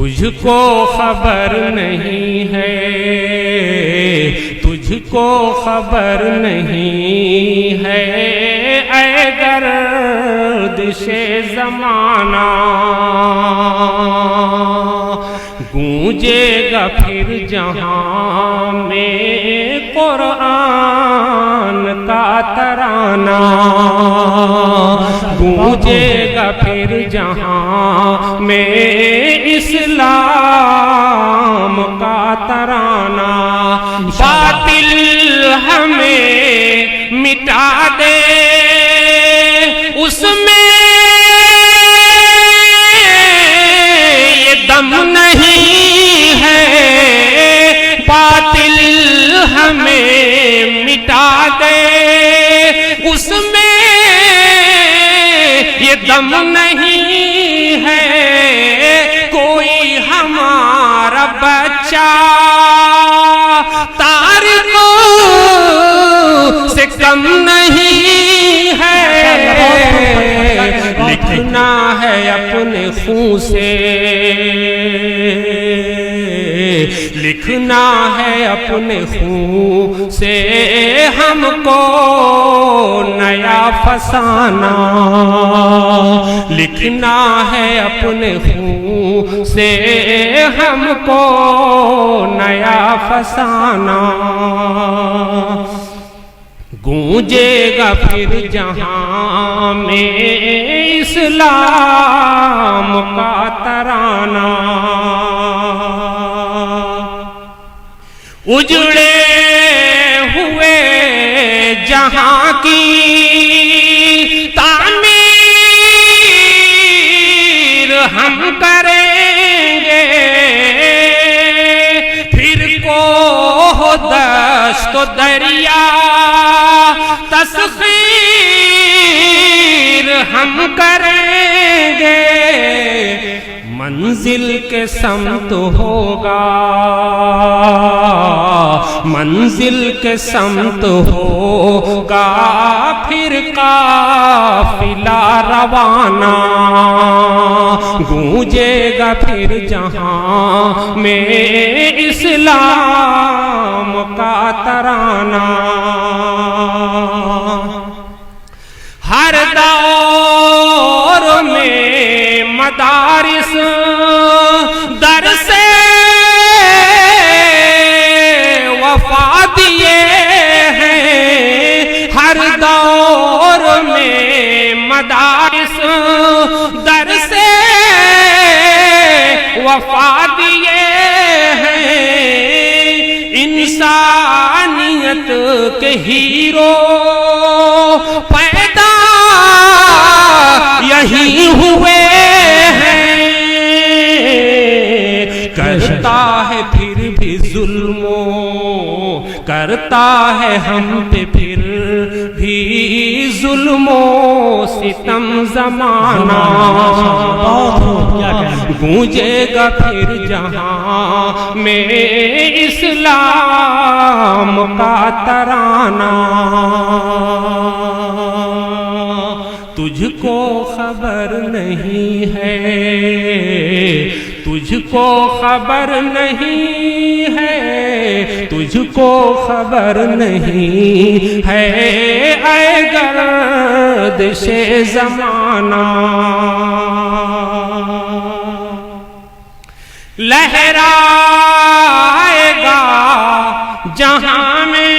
تجھ کو خبر نہیں ہے، تجھ کو خبر نہیں ہے، اے گردش زمانہ گونجے گا پھر جہاں میں قرآن کا ترانہ، گونجے گا پھر جہاں میں اسلام کا ترانہ، باطل ہمیں مٹا دے اس میں یہ دم نہیں ہے، باطل ہمیں مٹا دے اس میں یہ دم نہیں ہے، کوئی ہمارا بچہ تاریخ سے کم نہیں ہے، لکھنا ہے اپنے خون سے، لکھنا ہے اپنے خون سے ہم کو نیا فسانہ، لکھنا ہے اپنے خون سے ہم کو نیا فسانہ، گونجے گا پھر جہاں میں اسلام کا ترانہ، اجڑے ہوئے جہاں کی تعمیر ہم کریں گے، پھر کو دشت و دریا تسخیر ہم کریں گے، منزل کے سمت ہوگا، منزل کے سمت ہوگا پھر قافلہ روانہ، گونجے گا پھر جہاں میں اسلام کا ترانہ، ہر دور میں مدارس درس وفا دیے ہیں، ہر دور میں مدارس درس وفا دیے ہیں، انسانیت کے ہیرو پیدا یہی ہوئے ہیں، کرتا ہے پھر بھی ظلم کرتا ہے ہم پہ پھر بھی ظلم و ستم زمانہ، گونجے گا پھر جہاں میں اسلام کا ترانہ، تجھ کو خبر نہیں ہے، تجھ کو خبر نہیں ہے، تجھ کو خبر نہیں ہے، اے گردش زمانہ لہرائے گا جہاں میں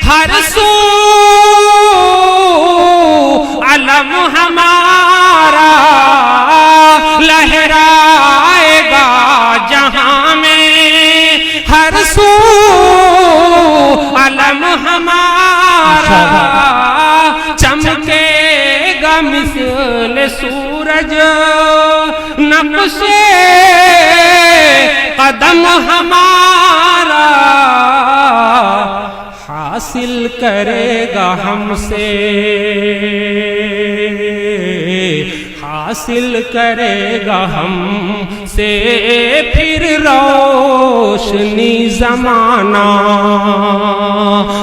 ہر سو علم ہمارا، لہرائے گا جہاں میں ہر سو علم ہمارا، چمکے گا مثل سورج نقش قدم ہمارا، حاصل کرے گا ہم سے، حاصل کرے گا ہم سے پھر روشنی زمانہ،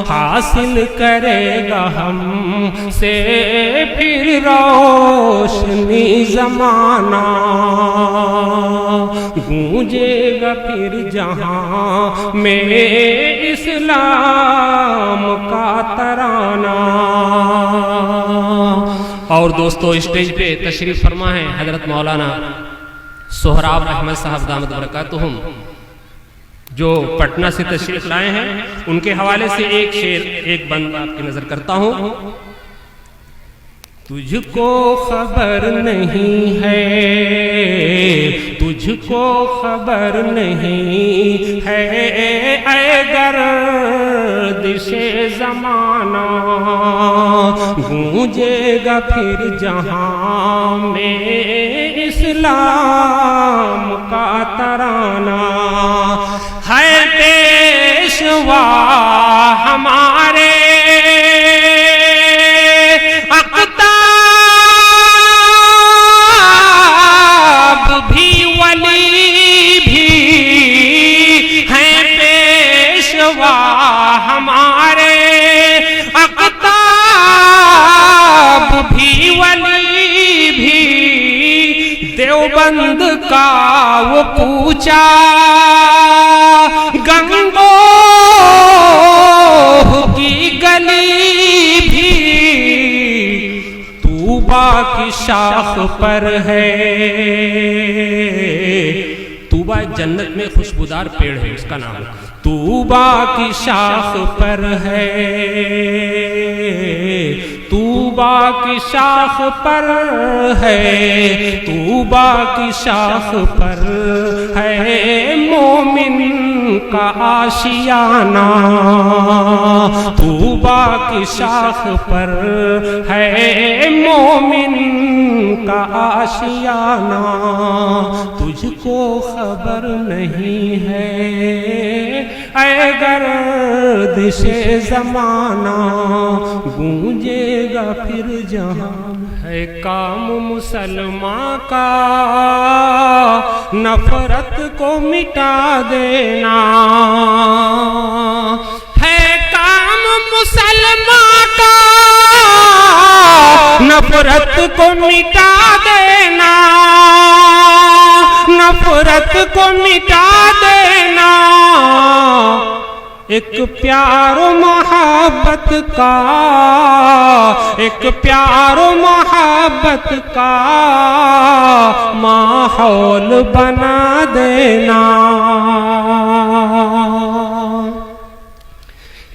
حاصل کرے گا ہم سے پھر روشنی زمانہ۔ گونجے گا پھر جہاں میں اسلام کا ترانہ۔ اور دوستو اسٹیج پہ تشریف فرما ہے حضرت مولانا سہراب احمد صاحب دامت برکاتہم، جو پٹنہ سے تشریف لائے ہیں۔ ان کے حوالے سے ایک شعر، ایک بند آپ کی نظر کرتا ہوں۔ تجھ کو خبر نہیں ہے، تجھ کو خبر نہیں ہے اے گردش زمانہ، گونجے گا پھر جہاں میں اسلام کا ترانہ۔ ہے پیشوا ہمارے دیوبند کا وہ کوچا گنگوہ کی گلی بھی طوبہ کی شاخ پر ہے۔ طوبہ جنت میں خوشبودار پیڑ ہے، اس کا نام طوبہ کی شاخ پر ہے، طوبہ کی شاخ پر ہے، طوبہ کی شاخ پر ہے مومن کا آشیانہ، طوبہ کی شاخ پر ہے مومن کا آشیانہ۔ تجھ کو خبر نہیں ہے اے گردش زمانہ، گونجے گا پھر جہاں۔ ہے کام مسلمان کا نفرت کو مٹا دینا، ہے کام مسلمان کا نفرت کو مٹا دینا، نفرت کو مٹا دینا۔ ایک پیار و محبت کا، ایک پیار و محبت کا ماحول بنا دینا،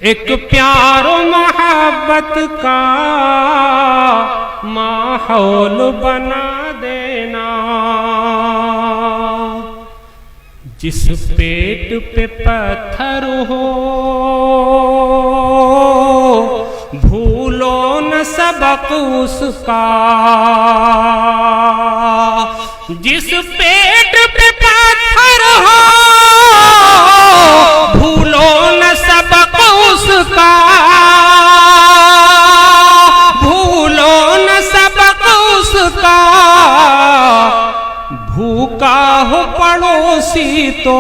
ایک پیار و محبت کا ماحول بنا دینا۔ جس پیٹ پہ پتھر ہو بھولو نہ سبق اس کا، جس پیٹ پہ پتھر ہو بھولو نہ سبق اس کا، بھولو نہ سبق اس کا۔ بھوکا ہو پڑوسی تو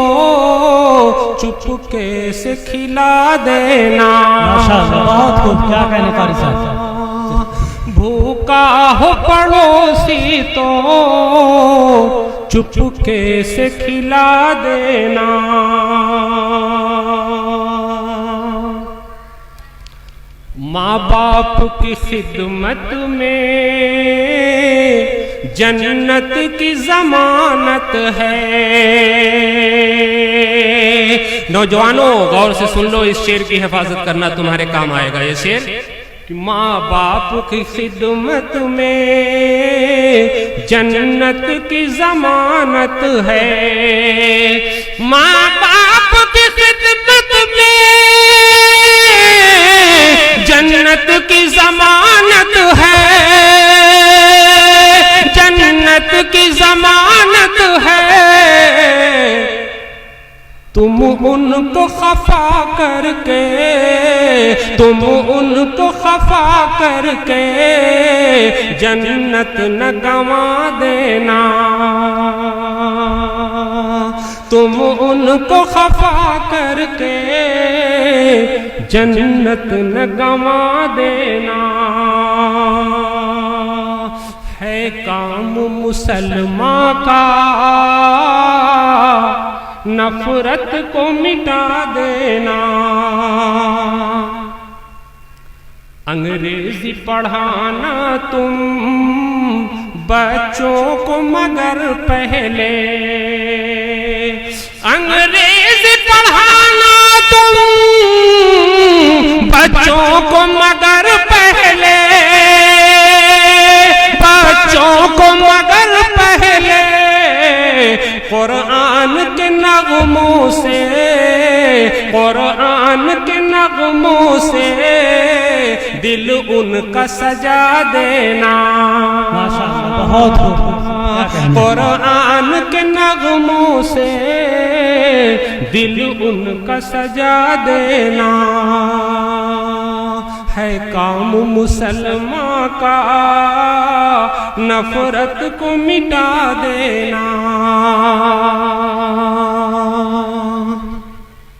چپکے سے کھلا دینا، بہت خوب، کیا کہنے قاری صاحب۔ بھوکا ہو پڑوسی تو چپکے سے کھلا دینا۔ ماں باپ کی خدمت میں جنت کی ضمانت ہے۔ نوجوانوں غور سے سن لو، اس شعر کی حفاظت کرنا تمہارے کام آئے گا۔ یہ شعر کہ ماں باپ کی خدمت میں جنت کی ضمانت ہے، ماں باپ کی خدمت میں جنت کی ضمانت ہے، جنت کی ضمانت ہے۔ تم ان کو خفا کر کے، تم ان کو خفا کر کے جنت نہ گنوا دینا، تم ان کو خفا کر کے جنت نہ گنوا دینا۔ ہے کام مسلمان کا نفرت کو مٹا دینا. انگریزی پڑھانا تم بچوں کو مگر پہلے, انگریزی پڑھانا تم بچوں کو مگر پہلے, بچوں کو مگر پہلے قرآن کے نغموں سے, قرآن کے نغموں سے دل ان کا سجا دینا. ماشاءاللہ بہت خوب. قرآن کے نغموں سے دل ان کا سجا دینا. ہے کام مسلمان کا نفرت کو مٹا دینا.